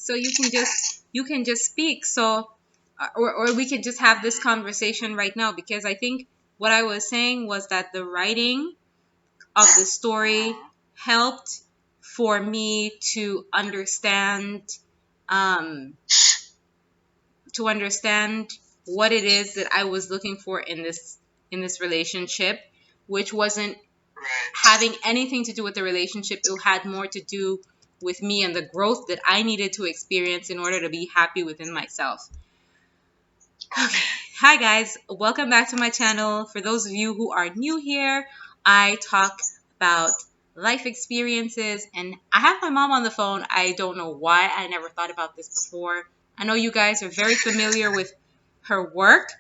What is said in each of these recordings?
so you can just speak. So or we could just have this conversation right now, because I think what I was saying was that the writing of the story helped for me um, to understand what it is that I was looking for in this relationship, which wasn't having anything to do with the relationship. It had more to do with me and the growth that I needed to experience in order to be happy within myself. Okay. Hi guys, welcome back to my channel. For those of you who are new here, I talk about life experiences, and I have my mom on the phone. I don't know why. I never thought about this before. I know you guys are very familiar with her work,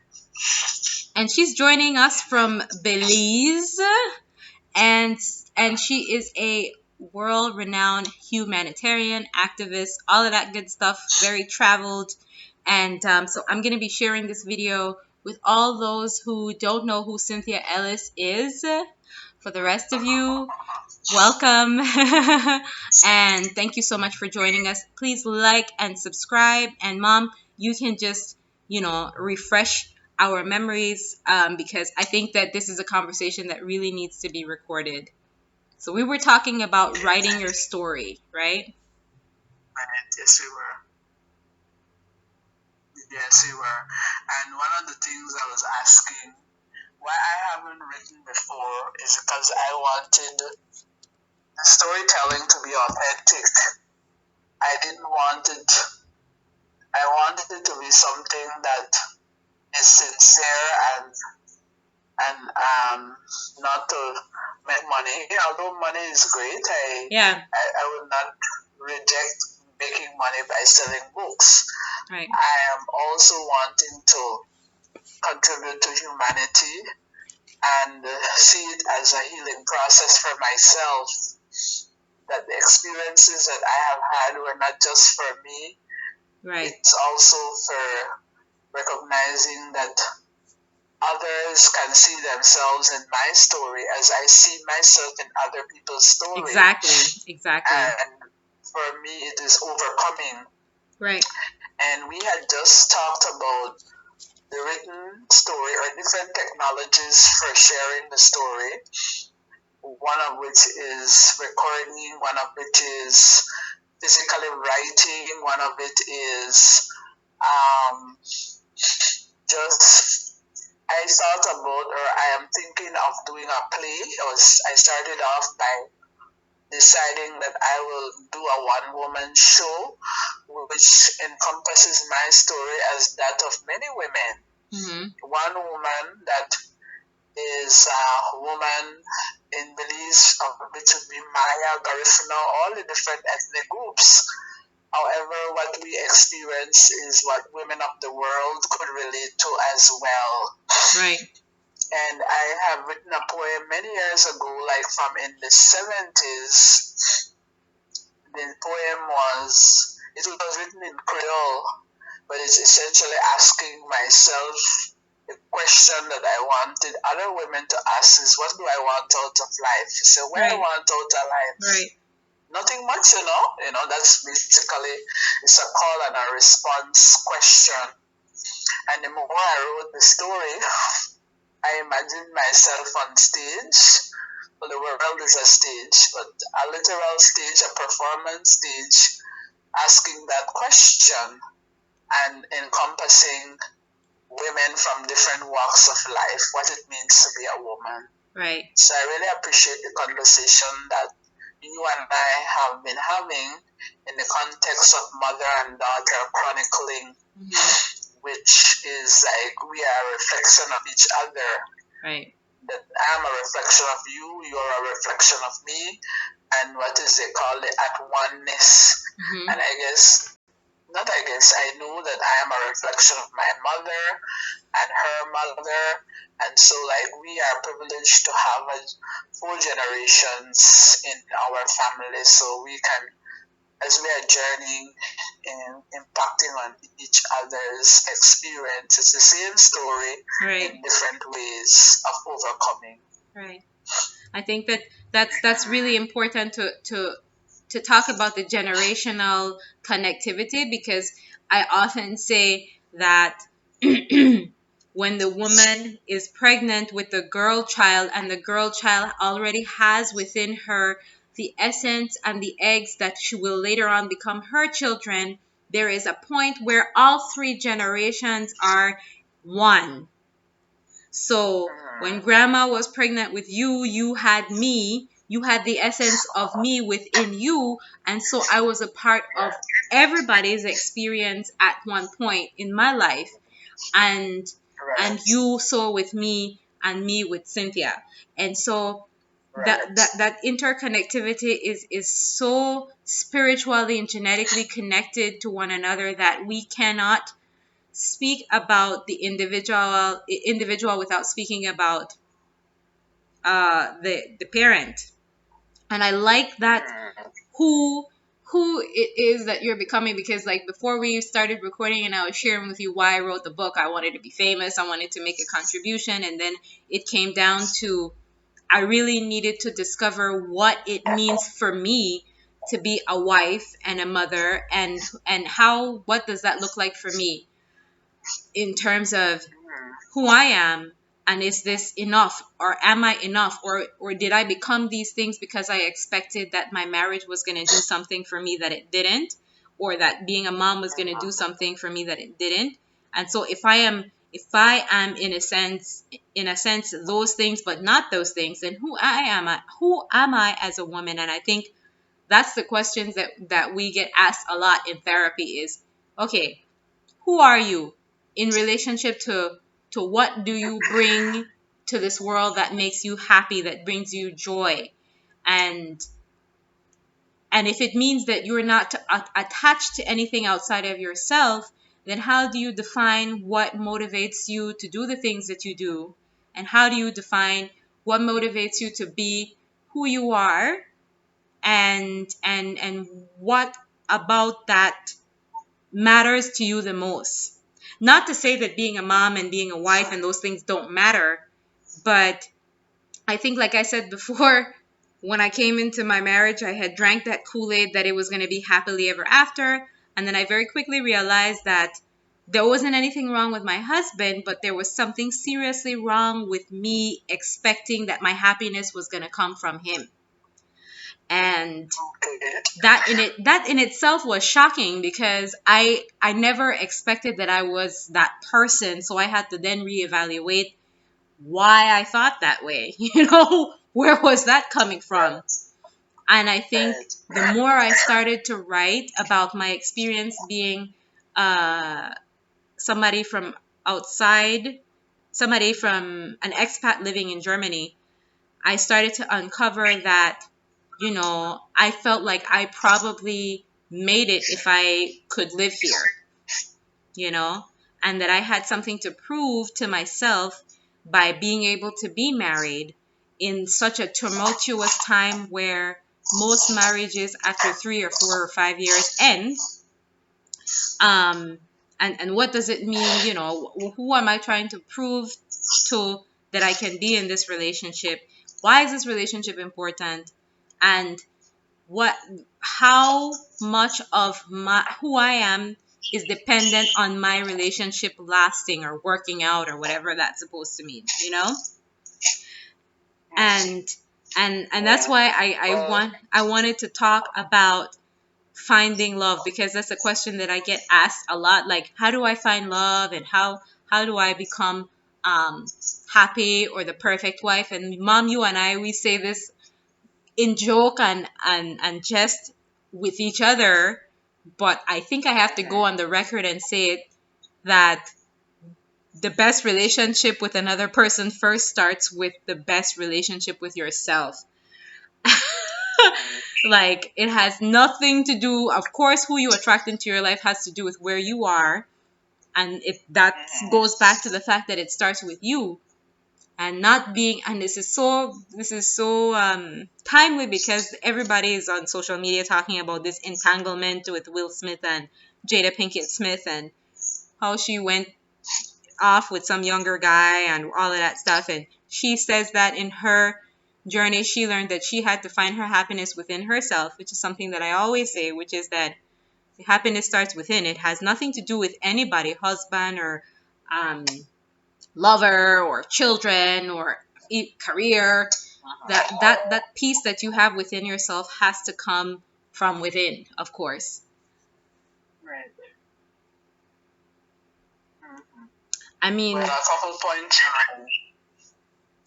and she's joining us from Belize, and she is a world-renowned humanitarian activist, all of that good stuff, very traveled. And so I'm going to be sharing this video with all those who don't know who Cynthia Ellis is. For the rest of you, welcome. And thank you so much for joining us. Please like and subscribe. And Mom, you can just, refresh our memories, because I think that this is a conversation that really needs to be recorded. So we were talking about writing your story, right? Yes, we were. Yes, we were. And one of the things I was asking why I haven't written before is because I wanted the storytelling to be authentic. I didn't want it. I wanted it to be something that is sincere and not to make money. Although money is great, I would not reject making money by selling books. Right. I am also wanting to contribute to humanity and see it as a healing process for myself. That the experiences that I have had were not just for me. Right. It's also for recognizing that others can see themselves in my story as I see myself in other people's story. Exactly. And for me, it is overcoming. Right. And we had just talked about the written story or different technologies for sharing the story. One of which is recording, one of which is physically writing, one of it is just I thought about, or I am thinking of doing a play. I started off by deciding that I will do a one-woman show, which encompasses my story as that of many women. Mm-hmm. One woman that is a woman in Belize, which would be Maya, Garifuna, all the different ethnic groups. However, what we experience is what women of the world could relate to as well. Right. And I have written a poem many years ago, like from in the 70s. The poem was written in Creole, but it's essentially asking myself the question that I wanted other women to ask is, what do I want out of life? So what I want out of life? Right. Nothing much, that's basically, it's a call and a response question. And the more I wrote the story, I imagined myself on stage. Well, the world is a stage, but a literal stage, a performance stage, asking that question and encompassing women from different walks of life, what it means to be a woman. Right. So I really appreciate the conversation that you and I have been having in the context of mother and daughter chronicling, which is like we are a reflection of each other. Right. That I'm a reflection of you, you're a reflection of me, and what is they call it at oneness. And I know that I am a reflection of my mother and her mother, and so like we are privileged to have 4 generations in our family, so we can, as we are journeying and impacting on each other's experience, it's the same story in different ways of overcoming. Right. I think that's really important to to talk about the generational connectivity, because I often say that when the woman is pregnant with the girl child, and the girl child already has within her the essence and the eggs that she will later on become her children, there is a point where all three generations are one. So when grandma was pregnant with you, you had me, you had the essence of me within you. And so I was a part of everybody's experience at one point in my life. And Right. you saw with me and me with Cynthia. And so Right. that interconnectivity is so spiritually and genetically connected to one another that we cannot speak about the individual without speaking about the parent. And I like that Mm, who it is that you're becoming, because like before we started recording and I was sharing with you why I wrote the book, I wanted to be famous, I wanted to make a contribution, and then it came down to I really needed to discover what it means for me to be a wife and a mother, and how what does that look like for me in terms of who I am, and is this enough, or am I enough, or did I become these things because I expected that my marriage was going to do something for me that it didn't, or that being a mom was going to do something for me that it didn't. And so if I am in a sense those things but not those things, then who am I as a woman? And I think that's the questions that we get asked a lot in therapy is, okay, who are you in relationship to what do you bring to this world that makes you happy, that brings you joy? And and if it means that you're not attached to anything outside of yourself, then how do you define what motivates you to do the things that you do? And how do you define what motivates you to be who you are? And what about that matters to you the most? Not to say that being a mom and being a wife and those things don't matter, but I think, like I said before, when I came into my marriage, I had drank that Kool-Aid that it was going to be happily ever after. And then I very quickly realized that there wasn't anything wrong with my husband, but there was something seriously wrong with me expecting that my happiness was going to come from him. And okay. that in itself was shocking, because I never expected that I was that person. So I had to then reevaluate why I thought that way. Where was that coming from? Right. And I think Right. the more I started to write about my experience being uh, somebody from outside, somebody from an expat living in Germany, I started to uncover that, I felt like I probably made it if I could live here, you know, and that I had something to prove to myself by being able to be married in such a tumultuous time where most marriages after 3 or 4 or 5 years end. Um, and what does it mean? Who am I trying to prove to that I can be in this relationship? Why is this relationship important? And what how much of my who I am is dependent on my relationship lasting or working out or whatever that's supposed to mean. Mm, And that's yeah. why I Well, want I wanted to talk about finding love, because that's a question that I get asked a lot, like how do I find love, and how do I become um happy or the perfect wife? And mom, you and I, we say this in joke and jest with each other, but I think I have to go on the record and say it, that the best relationship with another person first starts with the best relationship with yourself. mm, Like, it has nothing to do, of course, who you attract into your life has to do with where you are, and it that goes back to the fact that it starts with you. And not being and this is so timely, because everybody is on social media talking about this entanglement with Will Smith and Jada Pinkett Smith, and how she went off with some younger guy and all of that stuff. And she says that in her journey, she learned that she had to find her happiness within herself, which is something that I always say, which is that happiness starts within. It has nothing to do with anybody, husband or um, lover or children or career. That peace that you have within yourself has to come from within, of course. Right. Mhm. I mean, Well, a couple points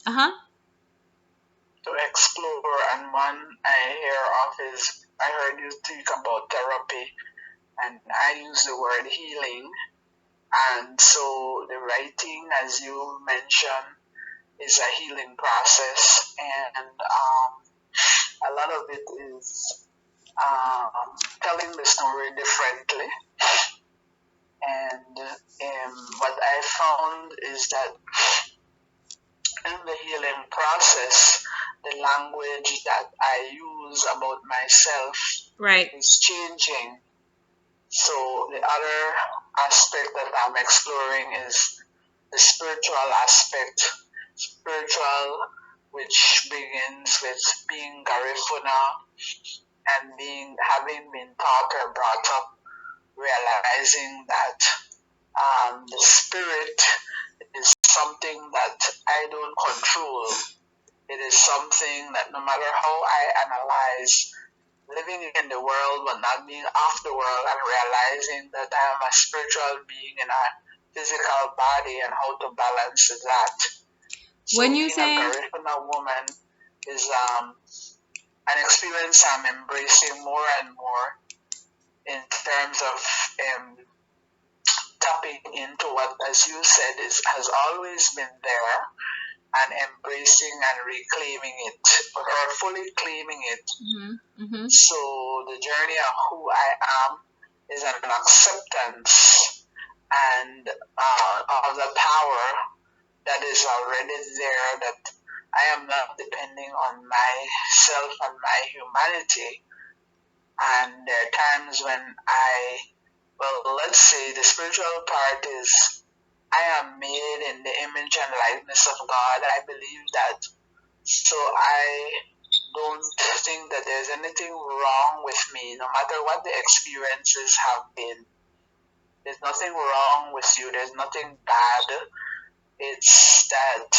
uh-huh. to explore, and one I hear of is I heard you speak about therapy, and I use the word healing. And so the writing, as you mentioned, is a healing process, and a lot of it is telling the story differently. And what I found is that in the healing process, the language that I use about myself Right. is changing. So the other aspect that I'm exploring is the spiritual aspect. Spiritual, which begins with being Garifuna and having been taught or brought up, realizing that the spirit is something that I don't control. It is something that no matter how I analyze living in the world but not being of the world, and realizing that I am a spiritual being in a physical body and how to balance that. So When you being a say, Garifuna woman is an experience I'm embracing more and more in terms of tapping into what, as you said, has always been there, and embracing and reclaiming it, or fully claiming it. So the journey of who I am is an acceptance and of the power that is already there, that I am not depending on myself and my humanity. And there are times when let's say the spiritual part is I am made in the image and likeness of God. I believe that. So I don't think that there's anything wrong with me, no matter what the experiences have been. There's nothing wrong with you. There's nothing bad. It's that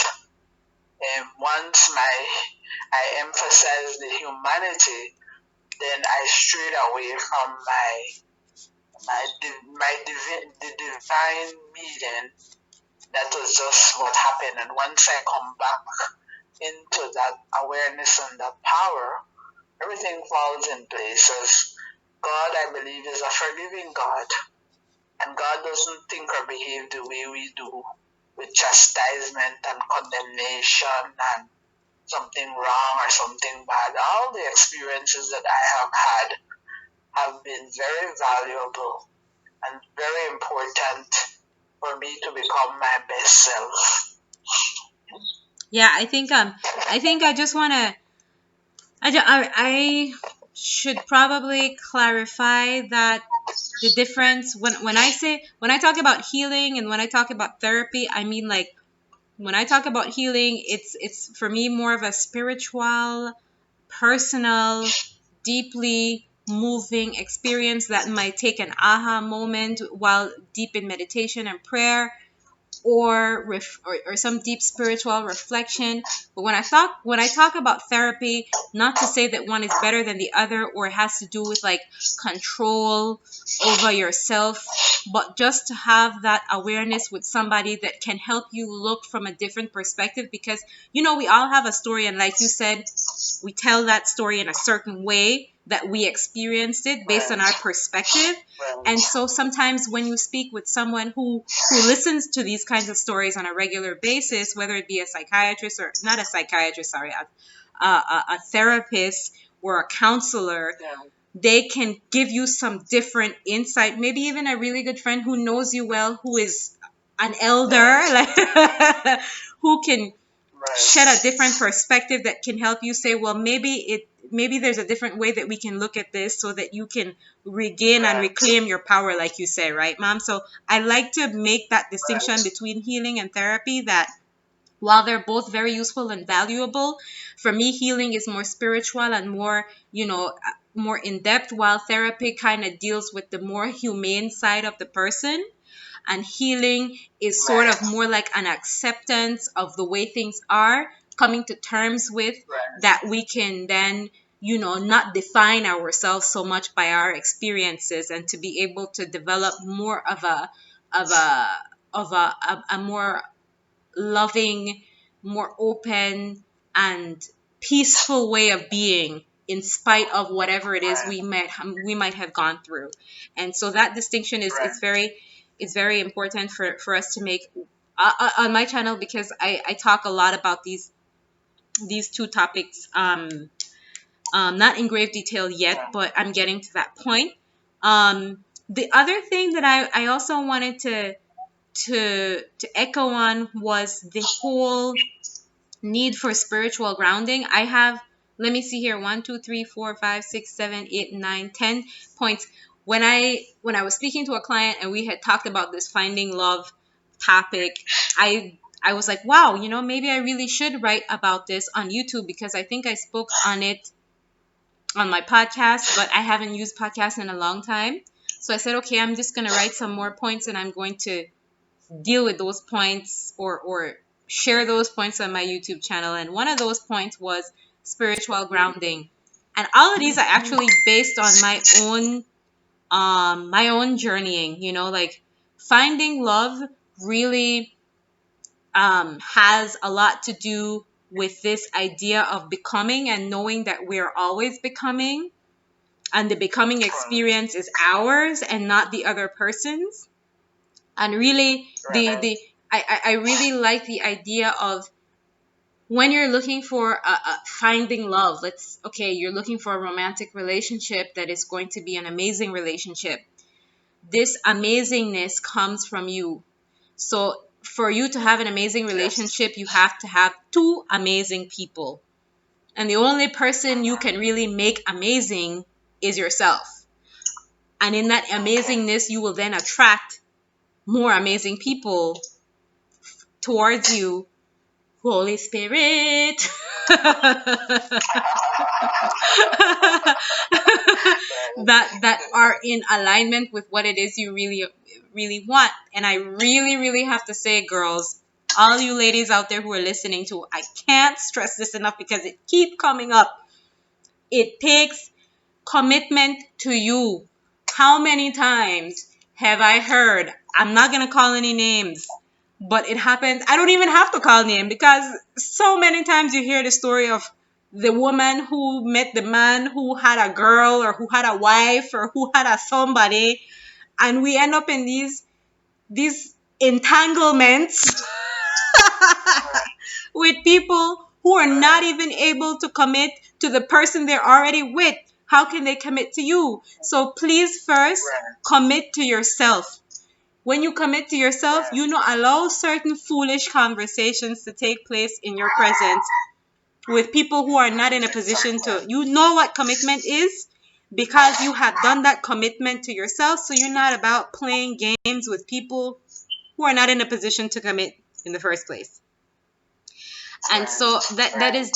once I emphasize the humanity, then I strayed away from the divine meeting. That was just what happened. And once I come back into that awareness and that power, everything falls in place. As God, I believe, is a forgiving God, and God doesn't think or behave the way we do, with chastisement and condemnation and something wrong or something bad. All the experiences that I have been very valuable and very important for me to become my best self. yeah, I think I just want to I should probably clarify that the difference when I talk about healing and when I talk about therapy, I mean, like, when I talk about healing, it's for me more of a spiritual, personal, deeply moving experience that might take an aha moment while deep in meditation and prayer, or some deep spiritual reflection. But when I talk about therapy, not to say that one is better than the other, or it has to do with like control over yourself, but just to have that awareness with somebody that can help you look from a different perspective, because we all have a story, and like you said, we tell that story in a certain way that we experienced it based on our perspective. And so sometimes when you speak with someone who listens to these kinds of stories on a regular basis, whether it be a psychiatrist, or not a psychiatrist, sorry, a therapist or a counselor, they can give you some different insight. Maybe even a really good friend who knows you well, who is an elder, like who can shed a different perspective that can help you say, well, maybe there's a different way that we can look at this, so that you can regain and reclaim your power, like you say, right, mom? So I like to make that distinction between healing and therapy, that while they're both very useful and valuable, for me, healing is more spiritual and more, more in depth, while therapy kind of deals with the more humane side of the person. And healing is sort of more like an acceptance of the way things are, coming to terms with that we can then, not define ourselves so much by our experiences, and to be able to develop more of a a more loving, more open, and peaceful way of being, in spite of whatever it is we might have gone through. And so that distinction is very important for us to make on my channel, because I talk a lot about these two topics, not in grave detail yet, but I'm getting to that point. The other thing that I also wanted to echo on was the whole need for spiritual grounding. I have, let me see here, 1, 2, 3, 4, 5, 6, 7, 8, 9, 10 points. When I was speaking to a client and we had talked about this finding love topic, I was like, wow, maybe I really should write about this on YouTube, because I think I spoke on it on my podcast, but I haven't used podcasts in a long time. So I said, okay, I'm just going to write some more points, and I'm going to deal with those points, or share those points on my YouTube channel. And one of those points was spiritual grounding. And all of these are actually based on my own journeying, like finding love really has a lot to do with this idea of becoming, and knowing that we're always becoming, and the becoming experience is ours and not the other person's. And really, I really like the idea of, when you're looking for finding love, you're looking for a romantic relationship that is going to be an amazing relationship. This amazingness comes from you. So for you to have an amazing relationship, you have to have two amazing people. And the only person you can really make amazing is yourself. And in that amazingness, you will then attract more amazing people towards you. Holy Spirit. that are in alignment with what it is you really really want. And I really really have to say, girls, all you ladies out there who are listening to, I can't stress this enough, because it keeps coming up. It takes commitment to you. How many times have I heard, I'm not going to call any names, but it happens. I don't even have to call name, because so many times you hear the story of the woman who met the man who had a girl, or who had a wife, or who had a somebody, and we end up in these entanglements with people who are not even able to commit to the person they're already with. How can they commit to you? So please first commit to yourself. When you commit to yourself, allow certain foolish conversations to take place in your presence with people who are not in a position to, what commitment is, because you have done that commitment to yourself. So you're not about playing games with people who are not in a position to commit in the first place. And so that is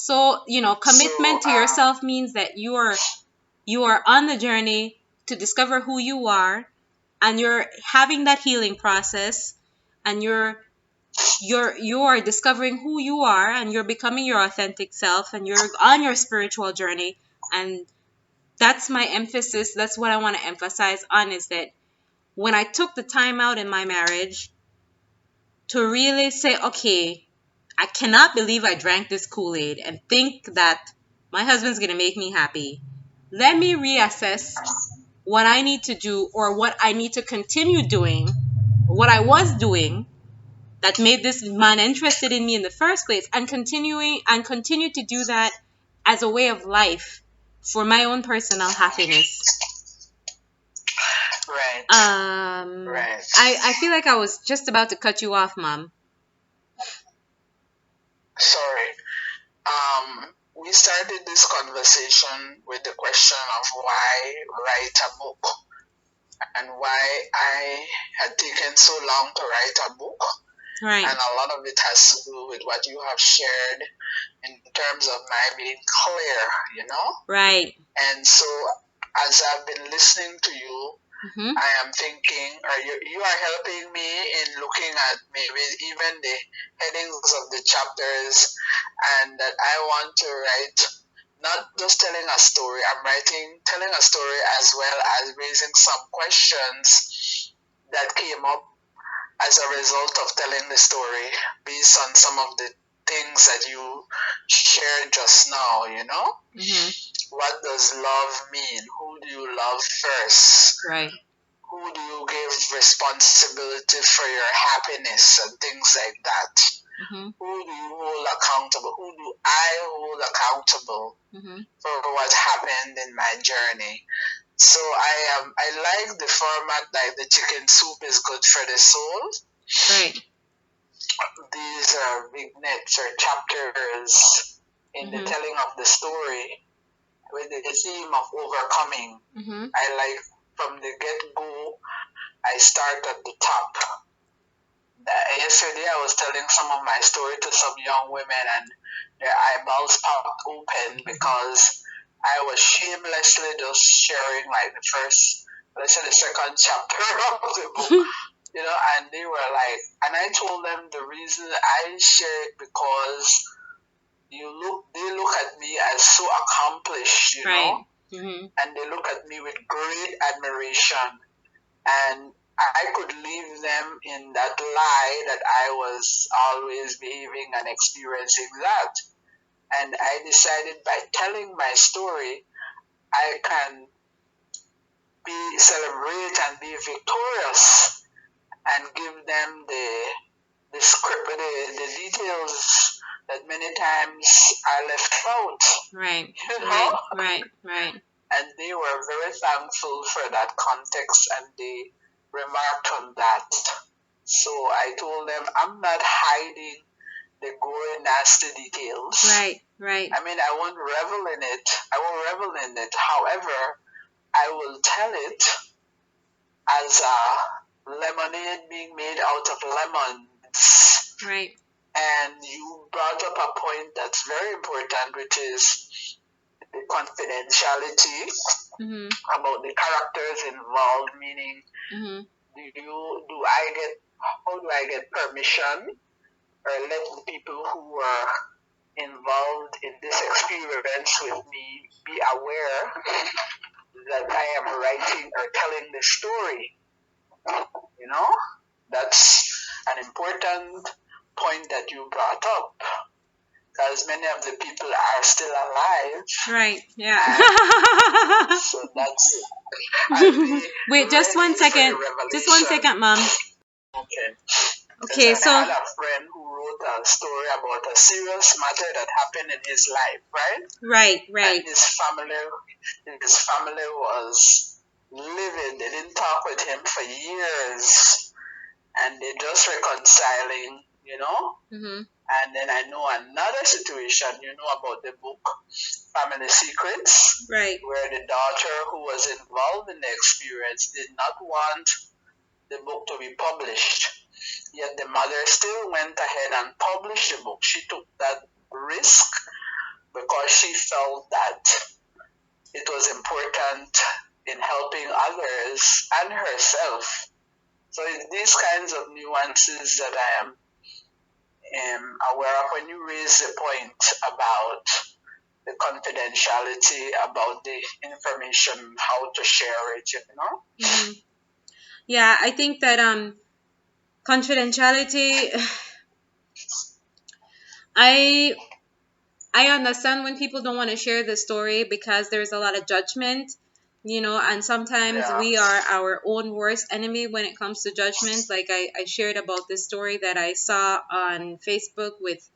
so, commitment to yourself means that you are on the journey to discover who you are, and you're having that healing process, and you're discovering who you are, and you're becoming your authentic self, and you're on your spiritual journey. And that's my emphasis. That's what I want to emphasize on, is that when I took the time out in my marriage to really say, okay, I cannot believe I drank this Kool-Aid and think that my husband's going to make me happy. Let me reassess what I need to do, or what I need to continue doing, what I was doing that made this man interested in me in the first place, and continue to do that as a way of life for my own personal happiness. Right. I feel like I was just about to cut you off, Mom. Sorry. We started this conversation with the question of why write a book, and why I had taken so long to write a book. Right. And a lot of it has to do with what you have shared in terms of my being clear, you know? Right. And so as I've been listening to you, I am thinking, or you are helping me in looking at maybe even the headings of the chapters, and that I want to write not just telling a story. I'm telling a story as well as raising some questions that came up as a result of telling the story based on some of the things that you shared just now, you know? What does love mean? Who do you love first? Right. Who do you give responsibility for your happiness and things like that? Who do you hold accountable? Who do I hold accountable for what happened in my journey? So I like the format, like the chicken soup is good for the soul. Right. These are vignettes or chapters in the telling of the story with the theme of overcoming. I like from the get-go, I start at the top. Yesterday I was telling some of my story to some young women, and their eyeballs popped open because I was shamelessly just sharing like the first, let's say the second chapter of the book, you know, and they were like, and I told them the reason I shared because they look at me as so accomplished, you know, and they look at me with great admiration, and I could leave them in that lie that I was always behaving and experiencing that. And I decided by telling my story, I can celebrate and be victorious and give them the script, the details that many times I left out. Right. You know? Right. And they were very thankful for that context, and they remarked on that. So I told them I'm not hiding the gory, nasty details. Right. I mean, I won't revel in it. However, I will tell it as a lemonade being made out of lemons. Right. And you brought up a point that's very important, which is the confidentiality about the characters involved, meaning how do I get permission or let the people who are involved in this experience with me be aware that I am writing or telling the story. You know, that's an important point that you brought up, because many of the people are still alive. Right. Yeah. So that's it. Wait, just one second. Just one second, Mom. Okay. Okay, so I had a friend who wrote a story about a serious matter that happened in his life, right? Right. And his family was livid. They didn't talk with him for years, and they're just reconciling, you know. And then I know another situation, you know, about the book Family Secrets, right, where the daughter who was involved in the experience did not want the book to be published. Yet the mother still went ahead and published the book. She took that risk because she felt that it was important in helping others and herself. So it's these kinds of nuances that I am aware of when you raise the point about the confidentiality, about the information, how to share it, you know? Yeah, I think that confidentiality, I understand when people don't want to share the story because there's a lot of judgment, you know, and sometimes we are our own worst enemy when it comes to judgment. Like I shared about this story that I saw on Facebook with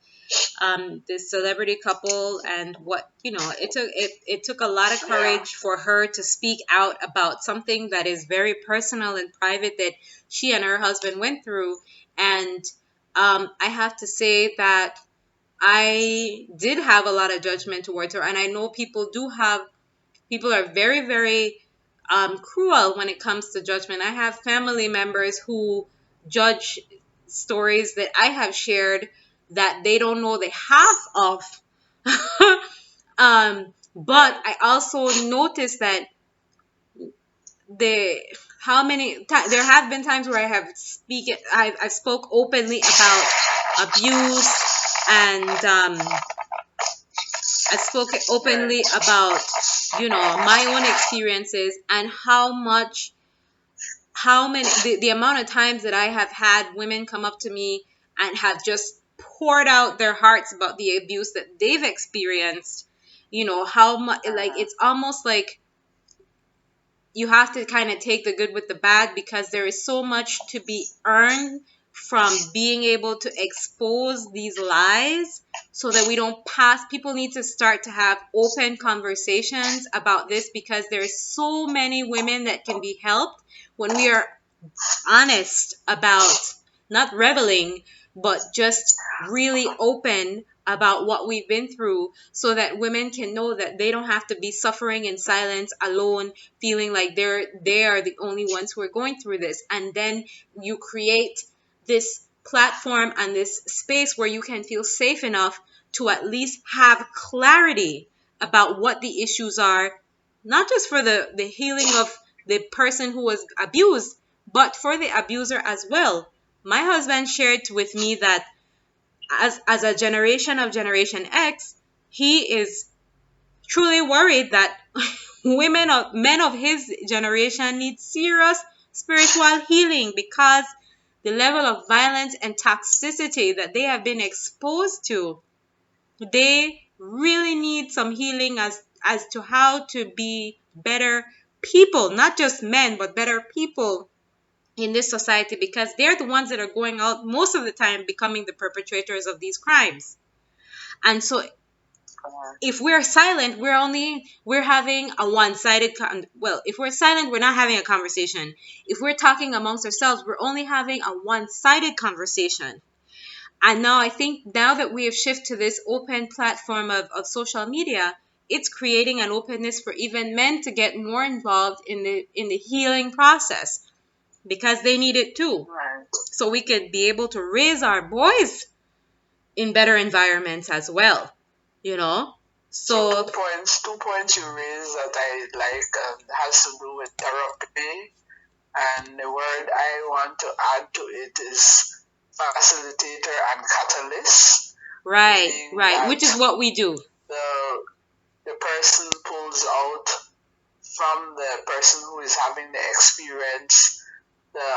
this celebrity couple, and what, you know, it took a lot of courage for her to speak out about something that is very personal and private that she and her husband went through. And I have to say that I did have a lot of judgment towards her, and I know people are very, very cruel when it comes to judgment. I have family members who judge stories that I have shared that they don't know the half of. But I also noticed that the how many there have been times where I spoke openly about abuse, and I spoke openly about my own experiences, and how many the amount of times that I have had women come up to me and have just poured out their hearts about the abuse that they've experienced. How much, like, it's almost like you have to kind of take the good with the bad, because there is so much to be earned from being able to expose these lies, so that we don't pass. People need to start to have open conversations about this, because there's so many women that can be helped when we are honest about not rebelling, but just really open about what we've been through, so that women can know that they don't have to be suffering in silence alone, feeling like they are the only ones who are going through this. And then you create this platform and this space where you can feel safe enough to at least have clarity about what the issues are, not just for the healing of the person who was abused, but for the abuser as well. My husband shared with me that as a generation of Generation X, he is truly worried that men of his generation need serious spiritual healing, because the level of violence and toxicity that they have been exposed to, they really need some healing as to how to be better people, not just men, but better people in this society, because they're the ones that are going out most of the time becoming the perpetrators of these crimes. And so if we're silent, we're having a one-sided well, if we're silent, we're not having a conversation. If we're talking amongst ourselves, we're only having a one-sided conversation. And now I think, now that we have shifted to this open platform of social media, it's creating an openness for even men to get more involved in the healing process, because they need it too. Right. So we could be able to raise our boys in better environments as well, you know? So So, two points you raised that I like, has to do with therapy, and the word I want to add to it is facilitator and catalyst. right, which is what we do. The the person pulls out from the person who is having the experience the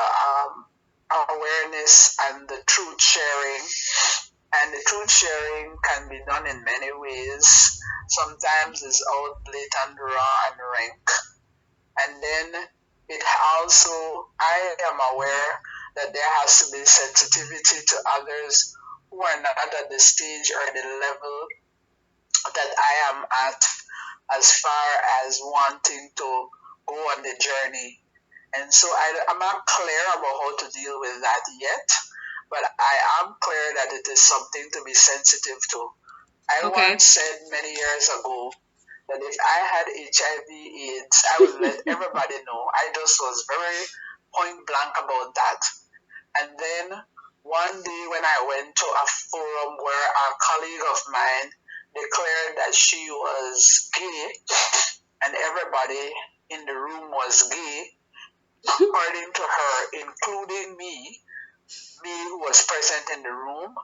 awareness and the truth sharing. And the truth sharing can be done in many ways. Sometimes it's out blatant, raw, and rank. And then it also, I am aware that there has to be sensitivity to others who are not at the stage or the level that I am at, as far as wanting to go on the journey. And so I'm not clear about how to deal with that yet, but I am clear that it is something to be sensitive to. I once said many years ago that if I had HIV/AIDS, I would let everybody know. I just was very point blank about that. And then one day when I went to a forum where a colleague of mine declared that she was gay, and everybody in the room was gay, according to her, including me who was present in the room,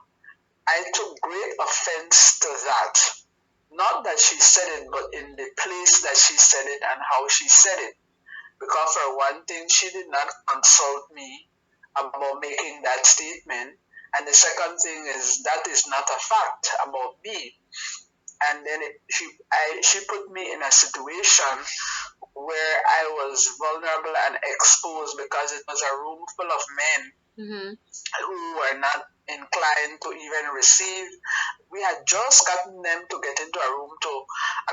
I took great offense to that. Not that she said it, but in the place that she said it and how she said it. Because for one thing, she did not consult me about making that statement. And the second thing is that is not a fact about me. And then she put me in a situation where I was vulnerable and exposed, because it was a room full of men who were not inclined to even receive. We had just gotten them to get into a room to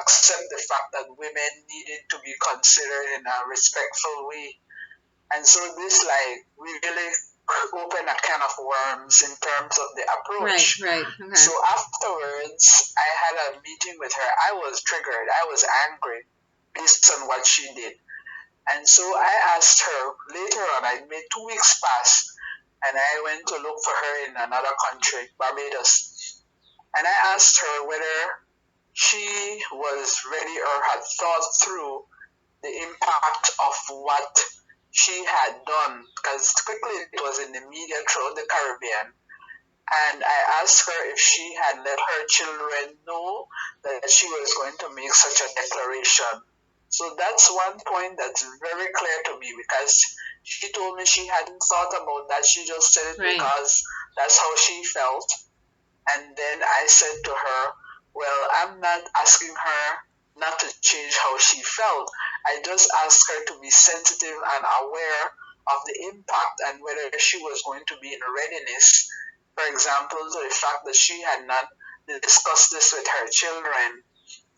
accept the fact that women needed to be considered in a respectful way. And so this really opened a can of worms in terms of the approach. Right. Okay. So afterwards, I had a meeting with her. I was triggered. I was angry based on what she did. And so I asked her later on, I made 2 weeks pass, and I went to look for her in another country, Barbados. And I asked her whether she was ready or had thought through the impact of what she had done, because quickly it was in the media throughout the Caribbean. And I asked her if she had let her children know that she was going to make such a declaration. So that's one point that's very clear to me, because she told me she hadn't thought about that. She just said it Right. because that's how she felt. And then I said to her, well, I'm not asking her not to change how she felt. I just asked her to be sensitive and aware of the impact and whether she was going to be in readiness, for example, to the fact that she had not discussed this with her children.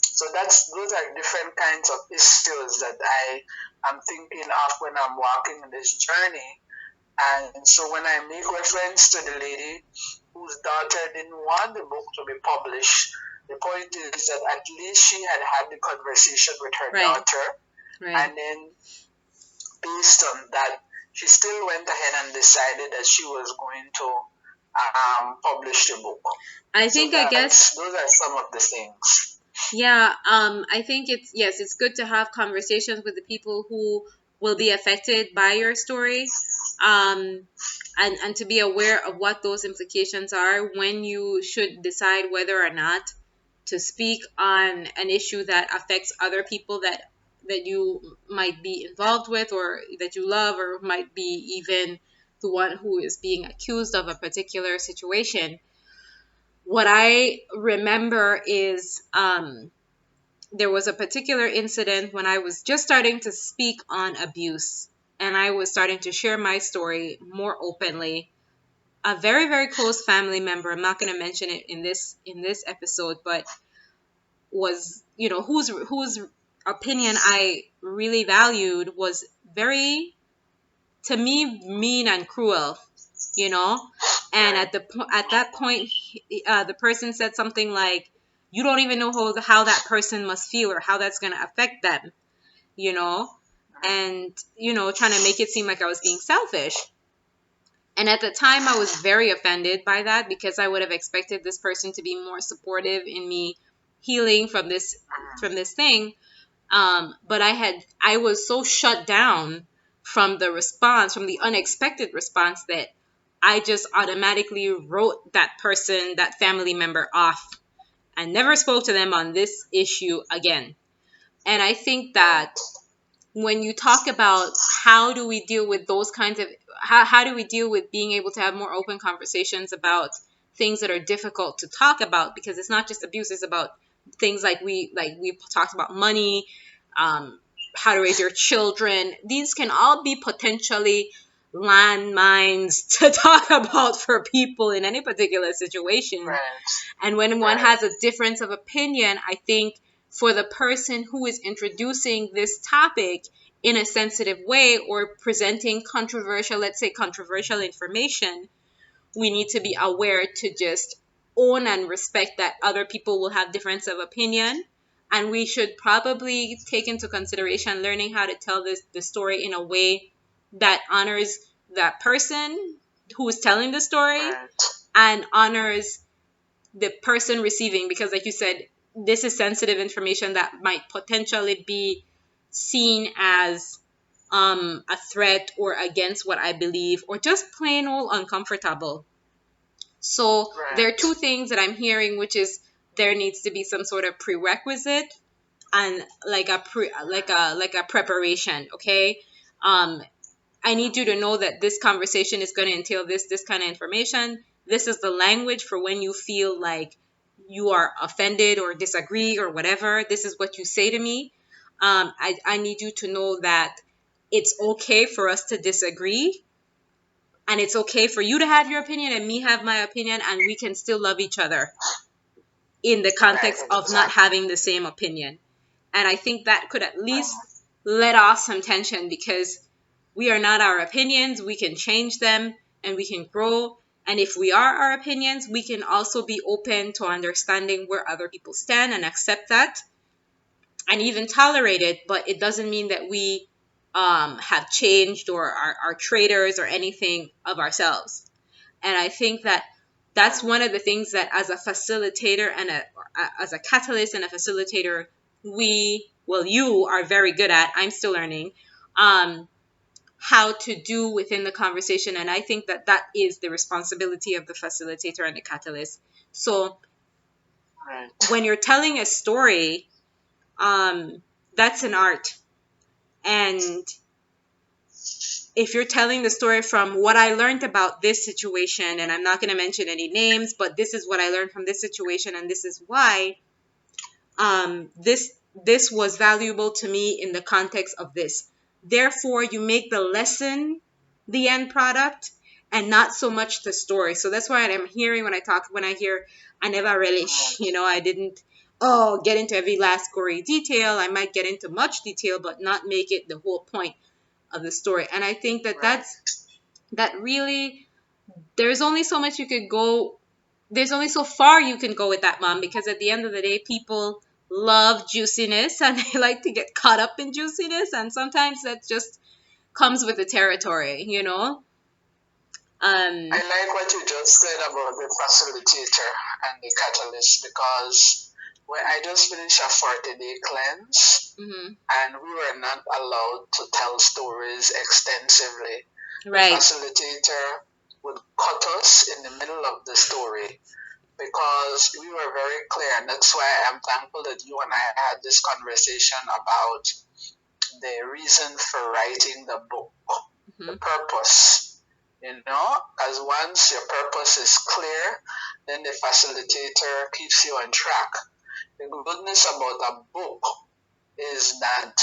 So those are different kinds of issues that I am thinking of when I'm walking this journey. And so when I make reference to the lady whose daughter didn't want the book to be published, the point is that at least she had had the conversation with her Right. daughter, Right. and then based on that, she still went ahead and decided that she was going to publish the book. I think, I guess, those are some of the things. yeah, I think it's good to have conversations with the people who will be affected by your story, and to be aware of what those implications are when you should decide whether or not to speak on an issue that affects other people that you might be involved with, or that you love, or might be even the one who is being accused of a particular situation. What I remember is, there was a particular incident when I was just starting to speak on abuse, and I was starting to share my story more openly. A very, very close family member, I'm not going to mention it in this episode, but was, whose opinion I really valued, was very, to me, mean and cruel, and at that point, the person said something like, you don't even know how that person must feel, or how that's going to affect them, and trying to make it seem like I was being selfish. And at the time, I was very offended by that, because I would have expected this person to be more supportive in me healing from this thing. But I was so shut down from the unexpected response, that I just automatically wrote that person, that family member, off, and never spoke to them on this issue again. And I think that when you talk about how do we deal with those kinds of, how do we deal with being able to have more open conversations about things that are difficult to talk about, because it's not just abuse, it's about things like we've talked about money, how to raise your children. These can all be potentially landmines to talk about for people in any particular situation. Right. And when one has a difference of opinion, I think for the person who is introducing this topic in a sensitive way, or presenting let's say controversial information, we need to be aware to just own and respect that other people will have difference of opinion. And we should probably take into consideration learning how to tell the story in a way that honors that person who is telling the story, Right. and honors the person receiving, because like you said, this is sensitive information that might potentially be seen as a threat, or against what I believe, or just plain old uncomfortable. So there are two things that I'm hearing, which is there needs to be some sort of prerequisite, and like a preparation. Okay, I need you to know that this conversation is going to entail this kind of information. This is the language for when you feel like you are offended or disagree or whatever. This is what you say to me. I need you to know that it's okay for us to disagree, and it's okay for you to have your opinion and me have my opinion, and we can still love each other in the context of not having the same opinion. And I think that could at least let off some tension, because we are not our opinions. We can change them, and we can grow. And if we are our opinions, we can also be open to understanding where other people stand and accept that, and even tolerate it. But it doesn't mean that we have changed or are traitors or anything of ourselves. And I think that that's one of the things that as a facilitator and as a catalyst and a facilitator, you are very good at. I'm still learning how to do within the conversation. And I think that that is the responsibility of the facilitator and the catalyst. So when you're telling a story, that's an art. And if you're telling the story from what I learned about this situation, and I'm not going to mention any names, but this is what I learned from this situation, and this is why this was valuable to me in the context of this. Therefore, you make the lesson the end product and not so much the story. So that's why I'm hearing when I hear I never really, I didn't get into every last gory detail. I might get into much detail, but not make it the whole point of the story. And I think that that really, there's only so much you could go, there's only so far you can go with that, Mom, because at the end of the day, people love juiciness and they like to get caught up in juiciness, and sometimes that just comes with the territory, I like what you just said about the facilitator and the catalyst, because when I just finished a 40-day cleanse, and we were not allowed to tell stories extensively. Right. The facilitator would cut us in the middle of the story because we were very clear, and that's why I'm thankful that you and I had this conversation about the reason for writing the book, the purpose. As once your purpose is clear, then the facilitator keeps you on track. The goodness about a book is that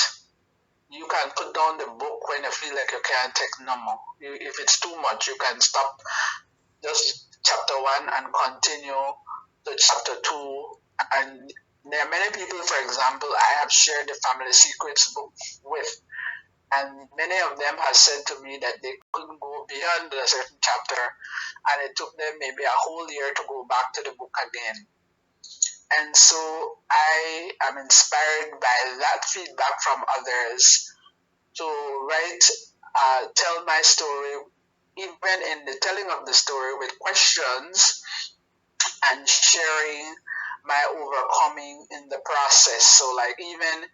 you can put down the book when you feel like you can't take no more. If it's too much, you can stop just chapter 1 and continue to chapter 2. And there are many people, for example, I have shared the Family Secrets book with, and many of them have said to me that they couldn't go beyond a certain chapter, and it took them maybe a whole year to go back to the book again. And so I am inspired by that feedback from others to tell my story, even in the telling of the story, with questions and sharing my overcoming in the process. So like even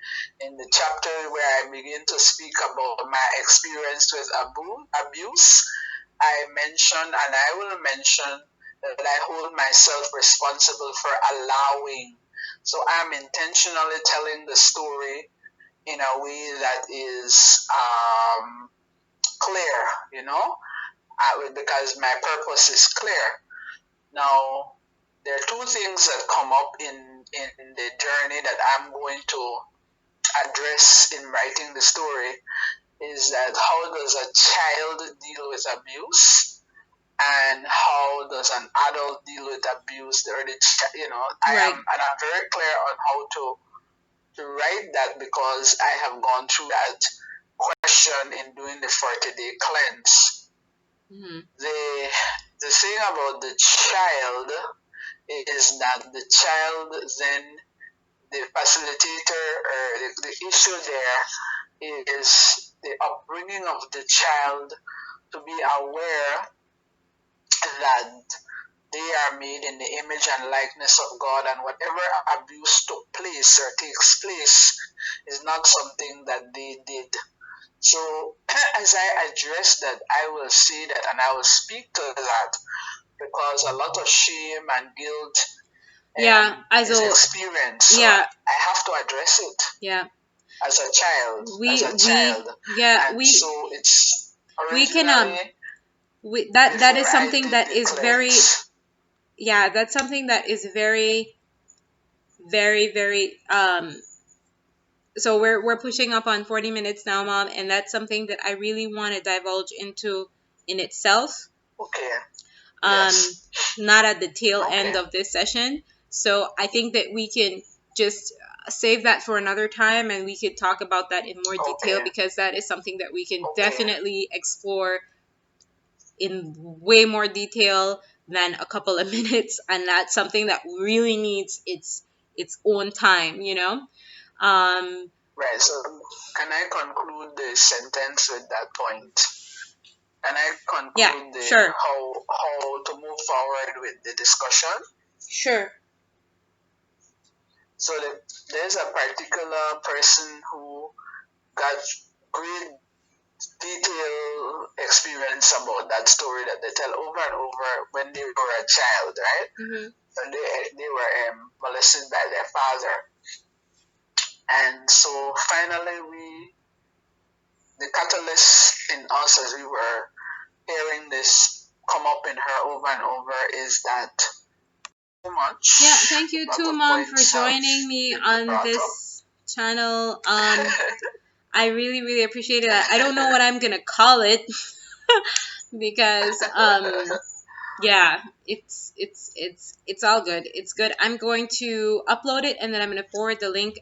in the chapter where I begin to speak about my experience with abuse, I mention, and I will mention, that I hold myself responsible for allowing. So I'm intentionally telling the story in a way that is clear, because my purpose is clear. Now, there are two things that come up in the journey that I'm going to address in writing the story, is that how does a child deal with abuse, and how does an adult deal with abuse? I'm very clear on how to write that, because I have gone through that question in doing the 40-day cleanse. The thing about the child is that the child, then the facilitator, or the issue there is the upbringing of the child to be aware that they are made in the image and likeness of God, and whatever abuse took place or takes place is not something that they did. So as I address that, I will say that, and I will speak to that, because a lot of shame and guilt is experienced. So I have to address it. As a child. So it's that is something that is very, that's something that is very, very, very, so we're pushing up on 40 minutes now, Mom, and that's something that I really want to divulge into in itself. Okay. Not at the tail end of this session. So I think that we can just save that for another time, and we could talk about that in more detail, because that is something that we can definitely explore in way more detail than a couple of minutes, and that's something that really needs its own time, Right. Right. So can I conclude the sentence with that point? Can I Yeah, conclude sure. how to move forward with the discussion? Sure. So there's a particular person who got great detailed experience about that story that they tell over and over when they were a child, right? Mm-hmm. And they were molested by their father. And so finally, the catalyst in us as we were hearing this come up in her over and over is that so much. Yeah, thank you A lot too, of Mom, for points have joining me been on brought up. this channel. I really, really appreciate it. I don't know what I'm gonna call it because yeah, it's all good. It's good. I'm going to upload it and then I'm gonna forward the link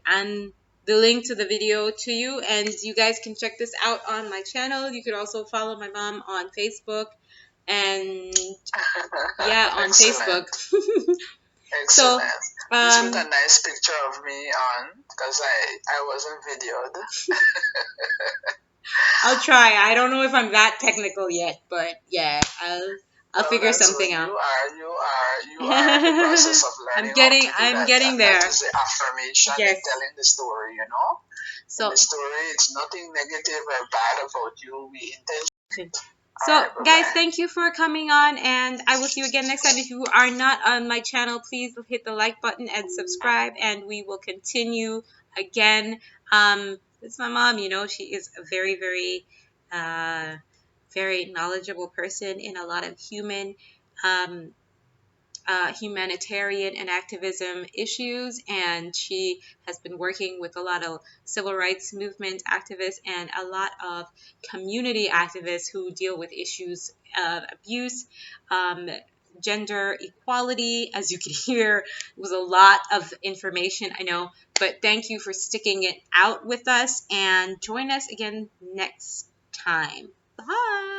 to the video to you, and you guys can check this out on my channel. You could also follow my mom on Facebook and yeah, on Facebook. Excellent. So Excellent. Please put a nice picture of me on because I wasn't videoed. I'll try. I don't know if I'm that technical yet, but yeah, I'll Well, figure that's something what out. you are in the process of learning how to do I'm that, getting and there. that is the affirmation in Yes. telling the story. You know, in So the story, it's nothing negative or bad about you. We intentionally. So, All right, bye guys, bye. thank you for coming on, and I will see you again next time. If you are not on my channel, please hit the like button and subscribe, and we will continue again. It's my mom, she is a very, very, very knowledgeable person in a lot of um, humanitarian and activism issues, and she has been working with a lot of civil rights movement activists and a lot of community activists who deal with issues of abuse, um, gender equality. As you can hear, it was a lot of information, I know, but thank you for sticking it out with us, and join us again next time. Bye.